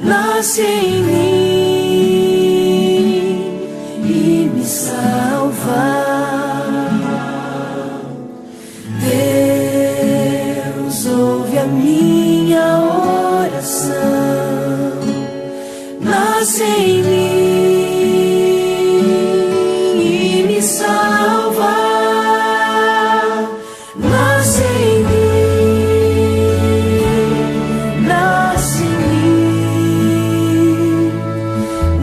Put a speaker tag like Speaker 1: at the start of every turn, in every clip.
Speaker 1: nasce em mim e me salva. Deus ouve a minha oração, nasce em mim e me salva. Nasce em mim, nasce em mim,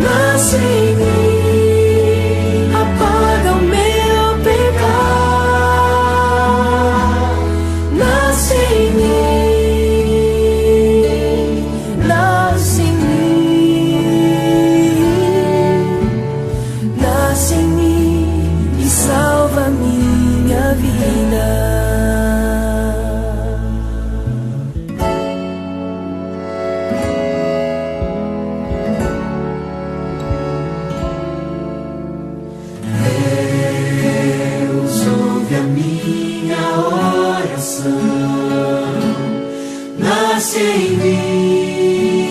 Speaker 1: nasce em mim, apaga o meu pecado. Nasce em mim, nasce em mim, nasce em mim e salva minha vida. Deus ouve a minha oração, nasce em mim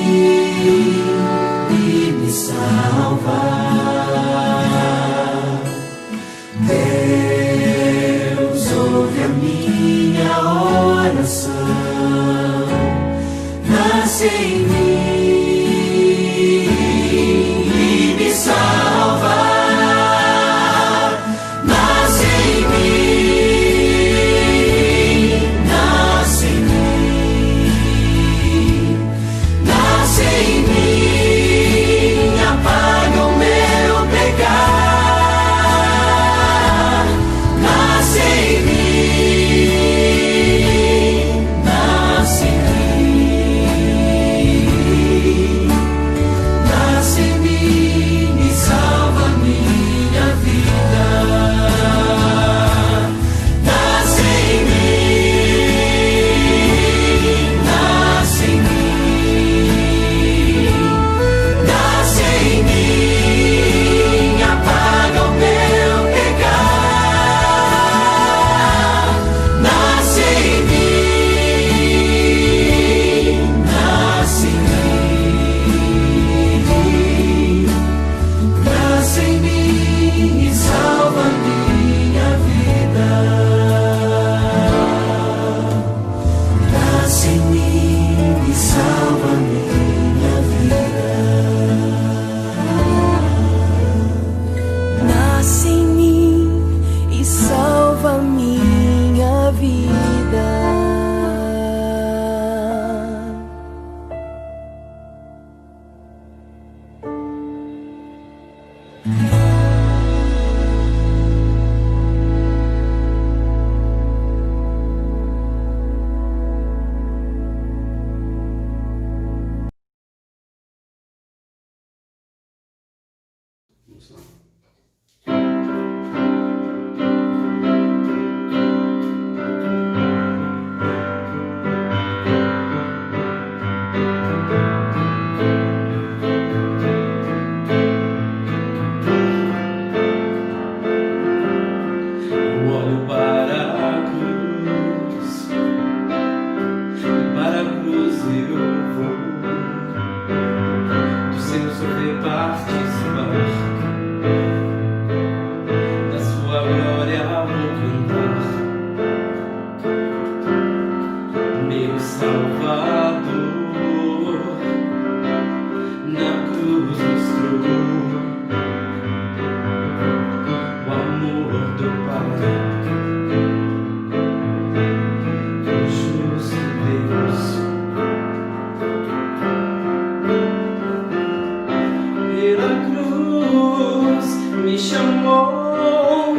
Speaker 1: e me salva. Deus ouve a minha oração, nasce em mim e me salva. Nasce em mim, nasce em mim, nasce em mim, apaga o meu pecado. Nasce em mim, nasce em mim, nasce em mim e salva minha vida. Nasce em mim, nasce em mim, nasce em mim, apaga o meu pecado. Nasce em mim, nasce em mim, nasce em mim e salva minha vida. Nasce em mim e salva minha vida. Nasce em mim e salva minha vida.
Speaker 2: Eu olho para a cruz, e para a cruz eu vou, do seu sofrer participar, da sua glória vou cantar. Meu Salvador na cruz mostrou o amor do Pai, o justo Deus. Pela cruz me chamou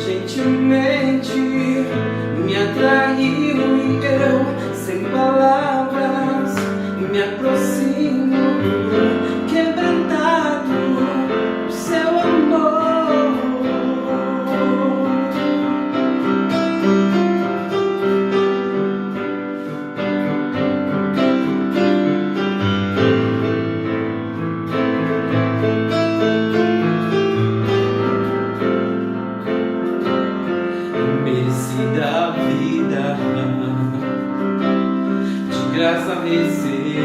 Speaker 2: gentilmente, me atraiu e eu, sem palavras, me aproximo, quebrantado o seu amor. Merecida a vida, de graça recebi,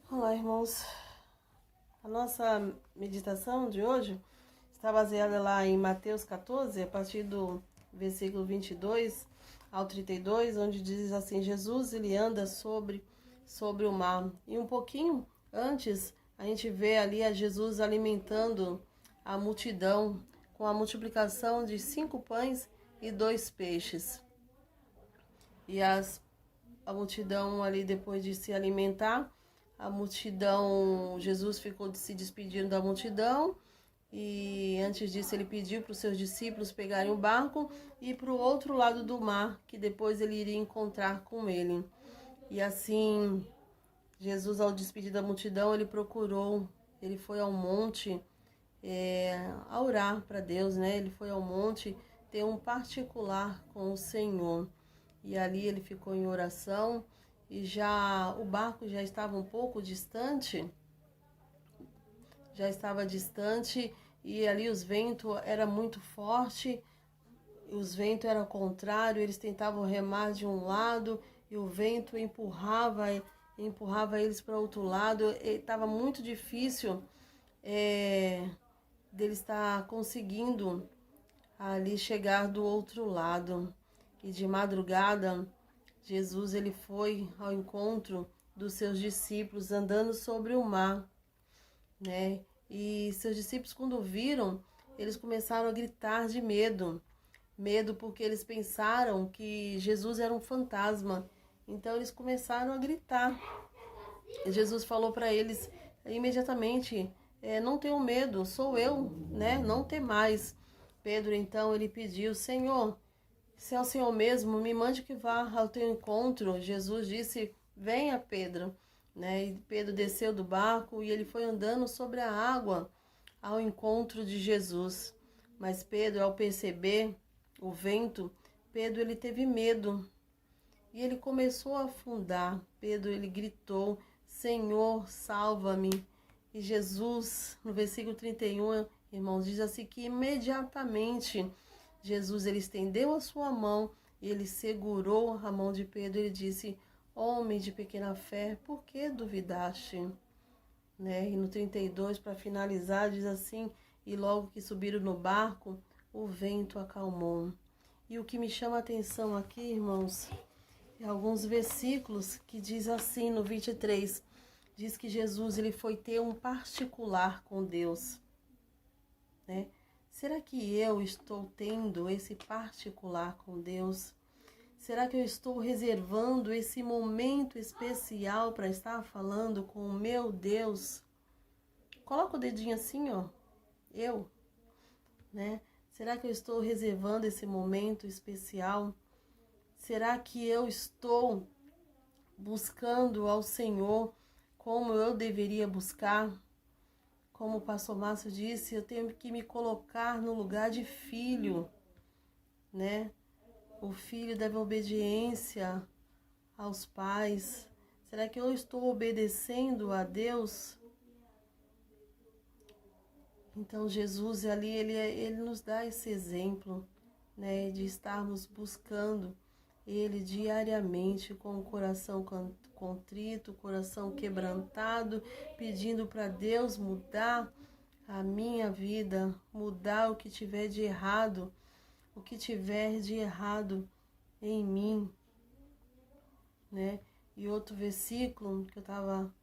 Speaker 3: Olá, irmãos. A nossa meditação de hoje está baseada lá em Mateus 14, a partir do versículo 22 ao 32, onde diz assim: Jesus, ele anda sobre o mar. E um pouquinho antes, a gente vê ali a Jesus alimentando a multidão com a multiplicação de 5 pães e 2 peixes. E a multidão ali, depois de se alimentar, a multidão, Jesus ficou se despedindo da multidão, e antes disso ele pediu para os seus discípulos pegarem o barco e ir para o outro lado do mar, que depois ele iria encontrar com ele. E assim, Jesus, ao despedir da multidão, ele foi ao monte a orar para Deus, né? Ele foi ao monte ter um particular com o Senhor. E ali ele ficou em oração, e já o barco já estava um pouco distante, e ali os ventos era muito forte, os ventos eram contrários, eles tentavam remar de um lado e o vento empurrava eles para outro lado. Estava muito difícil dele estar conseguindo ali chegar do outro lado. E de madrugada, Jesus ele foi ao encontro dos seus discípulos andando sobre o mar, né? E seus discípulos, quando viram, eles começaram a gritar de medo. Medo porque eles pensaram que Jesus era um fantasma. Então eles começaram a gritar. E Jesus falou para eles imediatamente: não tenham medo, sou eu, né? Não temais. Pedro então ele pediu: Senhor, se é o Senhor mesmo, me mande que vá ao teu encontro. Jesus disse: venha, Pedro. Né? E Pedro desceu do barco e ele foi andando sobre a água ao encontro de Jesus. Mas Pedro, ao perceber o vento, Pedro ele teve medo e ele começou a afundar. Pedro ele gritou: Senhor, salva-me. E Jesus, no versículo 31, irmãos, diz assim que imediatamente Jesus ele estendeu a sua mão, ele segurou a mão de Pedro e ele disse: homem de pequena fé, por que duvidaste? Né? E no 32, para finalizar, diz assim: e logo que subiram no barco, o vento acalmou. E o que me chama a atenção aqui, irmãos, é alguns versículos que diz assim no 23, diz que Jesus ele foi ter um particular com Deus, né? Será que eu estou tendo esse particular com Deus? Será que eu estou reservando esse momento especial para estar falando com o meu Deus? Coloca o dedinho assim, ó. Eu, né? Será que eu estou reservando esse momento especial? Será que eu estou buscando ao Senhor como eu deveria buscar? Como o pastor Márcio disse, eu tenho que me colocar no lugar de filho, né? O filho deve obediência aos pais. Será que eu estou obedecendo a Deus? Então Jesus ali, ele nos dá esse exemplo, né? De estarmos buscando Ele diariamente com o coração contrito, coração quebrantado, pedindo para Deus mudar a minha vida, mudar o que tiver de errado, em mim, né? E outro versículo que eu estava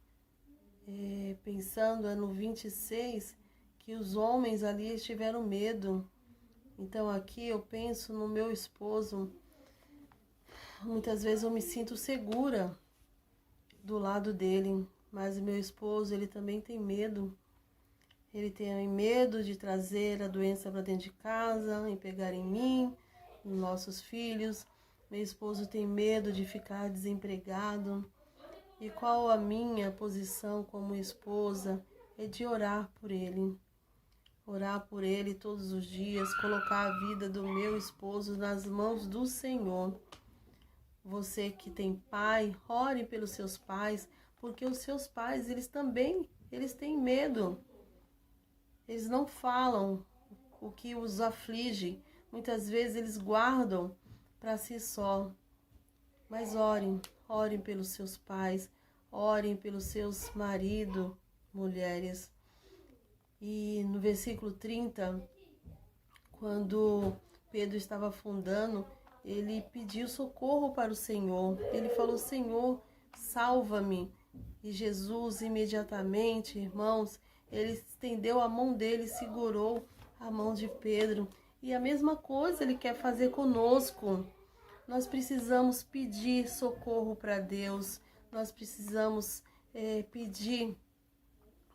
Speaker 3: pensando é no 26, que os homens ali tiveram medo. Então aqui eu penso no meu esposo. Muitas vezes eu me sinto segura do lado dele, mas o meu esposo, ele também tem medo. Ele tem medo de trazer a doença para dentro de casa, em pegar em mim, nos nossos filhos. Meu esposo tem medo de ficar desempregado. E qual a minha posição como esposa? É de orar por ele. Orar por ele todos os dias, colocar a vida do meu esposo nas mãos do Senhor. Você que tem pai, ore pelos seus pais, porque os seus pais, eles têm medo. Eles não falam o que os aflige. Muitas vezes eles guardam para si só. Mas orem pelos seus pais, orem pelos seus maridos, mulheres. E no versículo 30, quando Pedro estava afundando, ele pediu socorro para o Senhor. Ele falou: Senhor, salva-me. E Jesus imediatamente, irmãos, ele estendeu a mão dele e segurou a mão de Pedro. E a mesma coisa ele quer fazer conosco. Nós precisamos pedir socorro para Deus. Nós precisamos pedir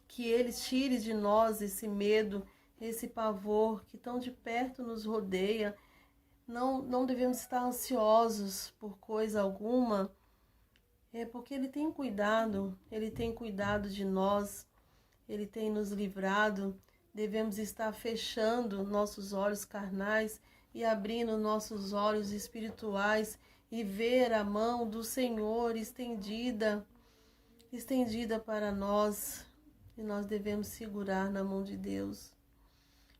Speaker 3: que Ele tire de nós esse medo, esse pavor que tão de perto nos rodeia. Não devemos estar ansiosos por coisa alguma, porque Ele tem cuidado de nós, Ele tem nos livrado. Devemos estar fechando nossos olhos carnais e abrindo nossos olhos espirituais e ver a mão do Senhor estendida para nós. E nós devemos segurar na mão de Deus,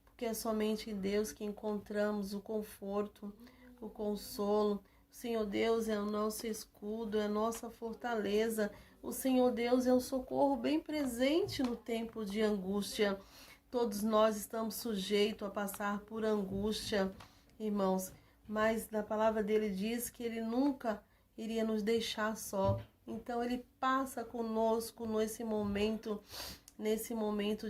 Speaker 3: porque é somente em Deus que encontramos o conforto, o consolo. O Senhor Deus é o nosso escudo, é a nossa fortaleza. O Senhor Deus é um socorro bem presente no tempo de angústia. Todos nós estamos sujeitos a passar por angústia, irmãos, mas na palavra dele diz que ele nunca iria nos deixar só. Então ele passa conosco nesse momento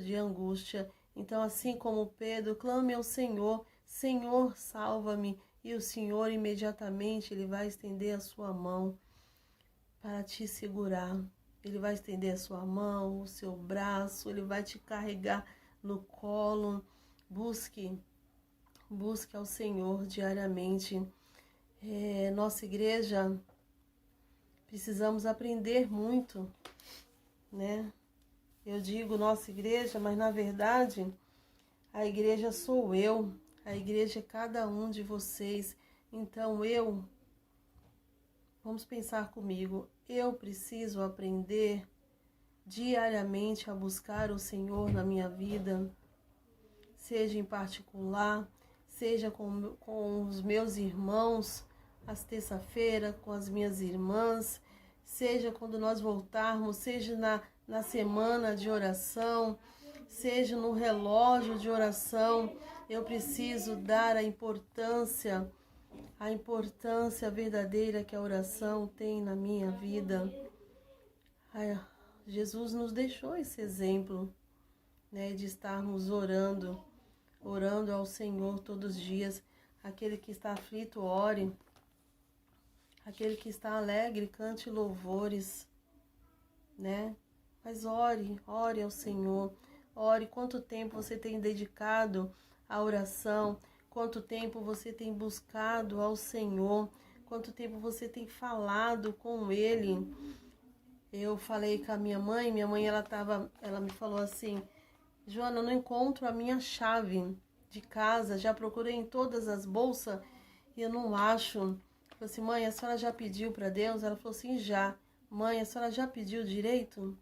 Speaker 3: de angústia. Então, assim como Pedro, clame ao Senhor: Senhor, salva-me. E o Senhor imediatamente ele vai estender a sua mão para te segurar. Ele vai estender a sua mão, o seu braço, ele vai te carregar no colo. Busque ao Senhor diariamente. Nossa igreja, precisamos aprender muito, né? Eu digo nossa igreja, mas na verdade a igreja sou eu, a igreja é cada um de vocês. Então vamos pensar comigo, eu preciso aprender diariamente a buscar o Senhor na minha vida, seja em particular, seja com os meus irmãos, às terça-feira, com as minhas irmãs, seja quando nós voltarmos, seja na semana de oração, seja no relógio de oração. Eu preciso dar a importância verdadeira que a oração tem na minha vida. Jesus nos deixou esse exemplo, né, de estarmos orando ao Senhor todos os dias. Aquele que está aflito, ore. Aquele que está alegre, cante louvores, né? Mas ore ao Senhor. Ore. Quanto tempo você tem dedicado à oração? Quanto tempo você tem buscado ao Senhor? Quanto tempo você tem falado com Ele? Eu falei com a minha mãe ela me falou assim: Joana, eu não encontro a minha chave de casa, já procurei em todas as bolsas e eu não acho. Eu falei assim: mãe, a senhora já pediu para Deus? Ela falou assim: já. Mãe, a senhora já pediu direito?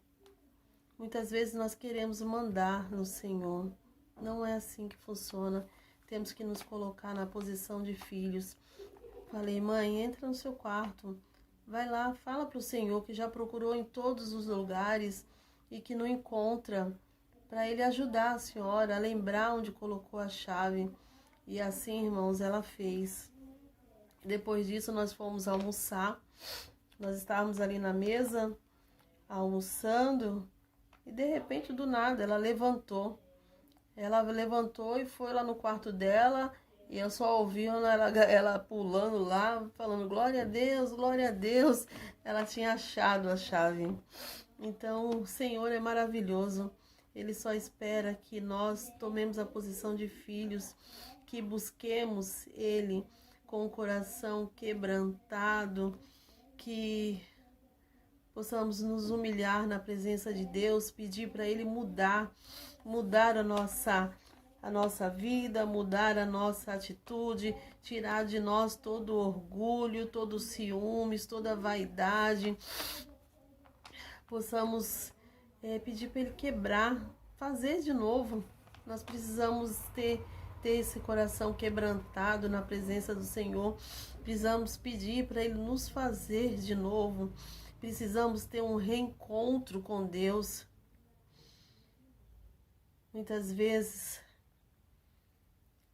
Speaker 3: Muitas vezes nós queremos mandar no Senhor. Não é assim que funciona. Temos que nos colocar na posição de filhos. Falei: mãe, entra no seu quarto. Vai lá, fala para o Senhor que já procurou em todos os lugares e que não encontra, para Ele ajudar a senhora a lembrar onde colocou a chave. E assim, irmãos, ela fez. Depois disso, nós fomos almoçar. Nós estávamos ali na mesa, almoçando, e de repente, do nada, ela levantou. Ela levantou e foi lá no quarto dela, e eu só ouvi ela pulando lá, falando glória a Deus, glória a Deus. Ela tinha achado a chave. Então, o Senhor é maravilhoso. Ele só espera que nós tomemos a posição de filhos, que busquemos Ele com o coração quebrantado, que possamos nos humilhar na presença de Deus, pedir para Ele mudar a nossa vida, mudar a nossa atitude, tirar de nós todo o orgulho, todo o ciúmes, toda a vaidade. Possamos pedir para Ele quebrar, fazer de novo. Nós precisamos ter esse coração quebrantado na presença do Senhor. Precisamos pedir para Ele nos fazer de novo. precisamos ter um reencontro com Deus. Muitas vezes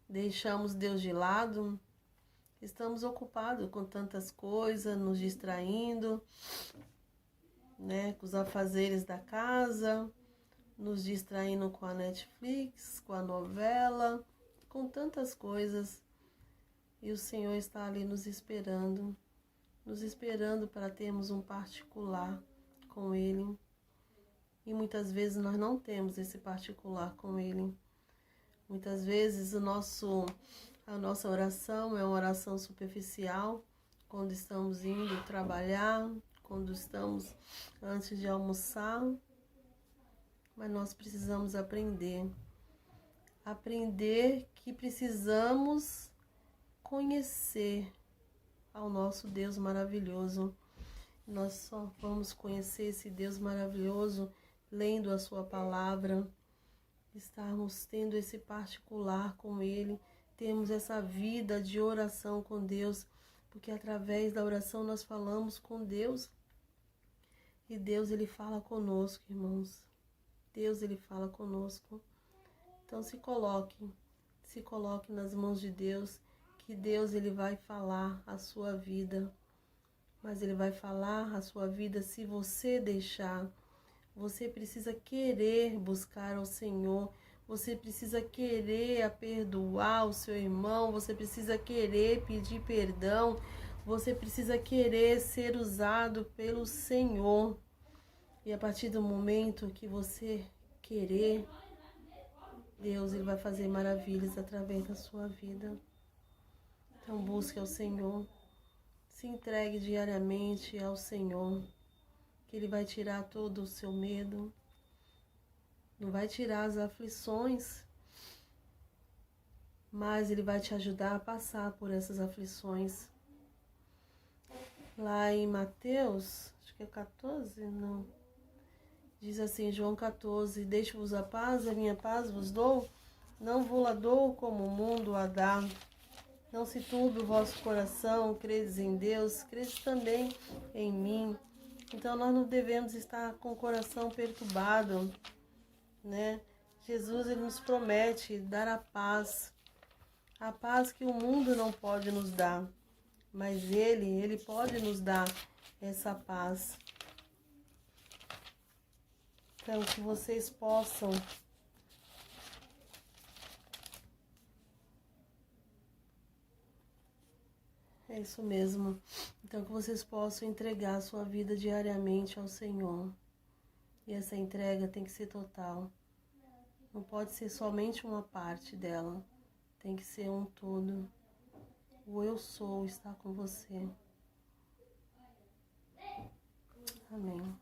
Speaker 3: deixamos Deus de lado, estamos ocupados com tantas coisas, nos distraindo, com os afazeres da casa, nos distraindo com a Netflix, com a novela, com tantas coisas. E o Senhor está ali nos esperando para termos um particular com Ele. E muitas vezes nós não temos esse particular com Ele. Muitas vezes a nossa oração é uma oração superficial, quando estamos indo trabalhar, quando estamos antes de almoçar. Mas nós precisamos aprender que precisamos conhecer ao nosso Deus maravilhoso. Nós só vamos conhecer esse Deus maravilhoso lendo a sua palavra, estarmos tendo esse particular com Ele, termos essa vida de oração com Deus, porque através da oração nós falamos com Deus. E Deus, Ele fala conosco, irmãos. Deus, Ele fala conosco. Então se coloque nas mãos de Deus, que Deus, Ele vai falar a sua vida. Mas Ele vai falar a sua vida se você deixar. Você precisa querer buscar ao Senhor. Você precisa querer perdoar o seu irmão. Você precisa querer pedir perdão. Você precisa querer ser usado pelo Senhor. E a partir do momento que você querer, Deus, Ele vai fazer maravilhas através da sua vida. Então busque ao Senhor. Se entregue diariamente ao Senhor, que Ele vai tirar todo o seu medo, não vai tirar as aflições, mas Ele vai te ajudar a passar por essas aflições. Lá em Mateus, acho que é 14, não. Diz assim, João 14, deixo-vos a paz, a minha paz vos dou, não vou-la dou como o mundo a dá. Não se turbe o vosso coração, credes em Deus, credes também em mim. Então nós não devemos estar com o coração perturbado, Jesus, Ele nos promete dar a paz que o mundo não pode nos dar, mas Ele pode nos dar essa paz. Então que vocês possam é isso mesmo. Então que vocês possam entregar a sua vida diariamente ao Senhor. E essa entrega tem que ser total. Não pode ser somente uma parte dela. Tem que ser um todo. O eu sou está com você. Amém.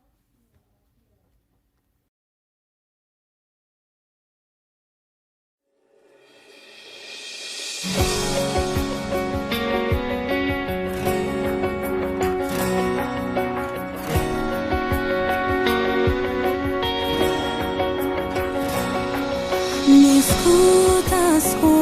Speaker 4: Me escutas com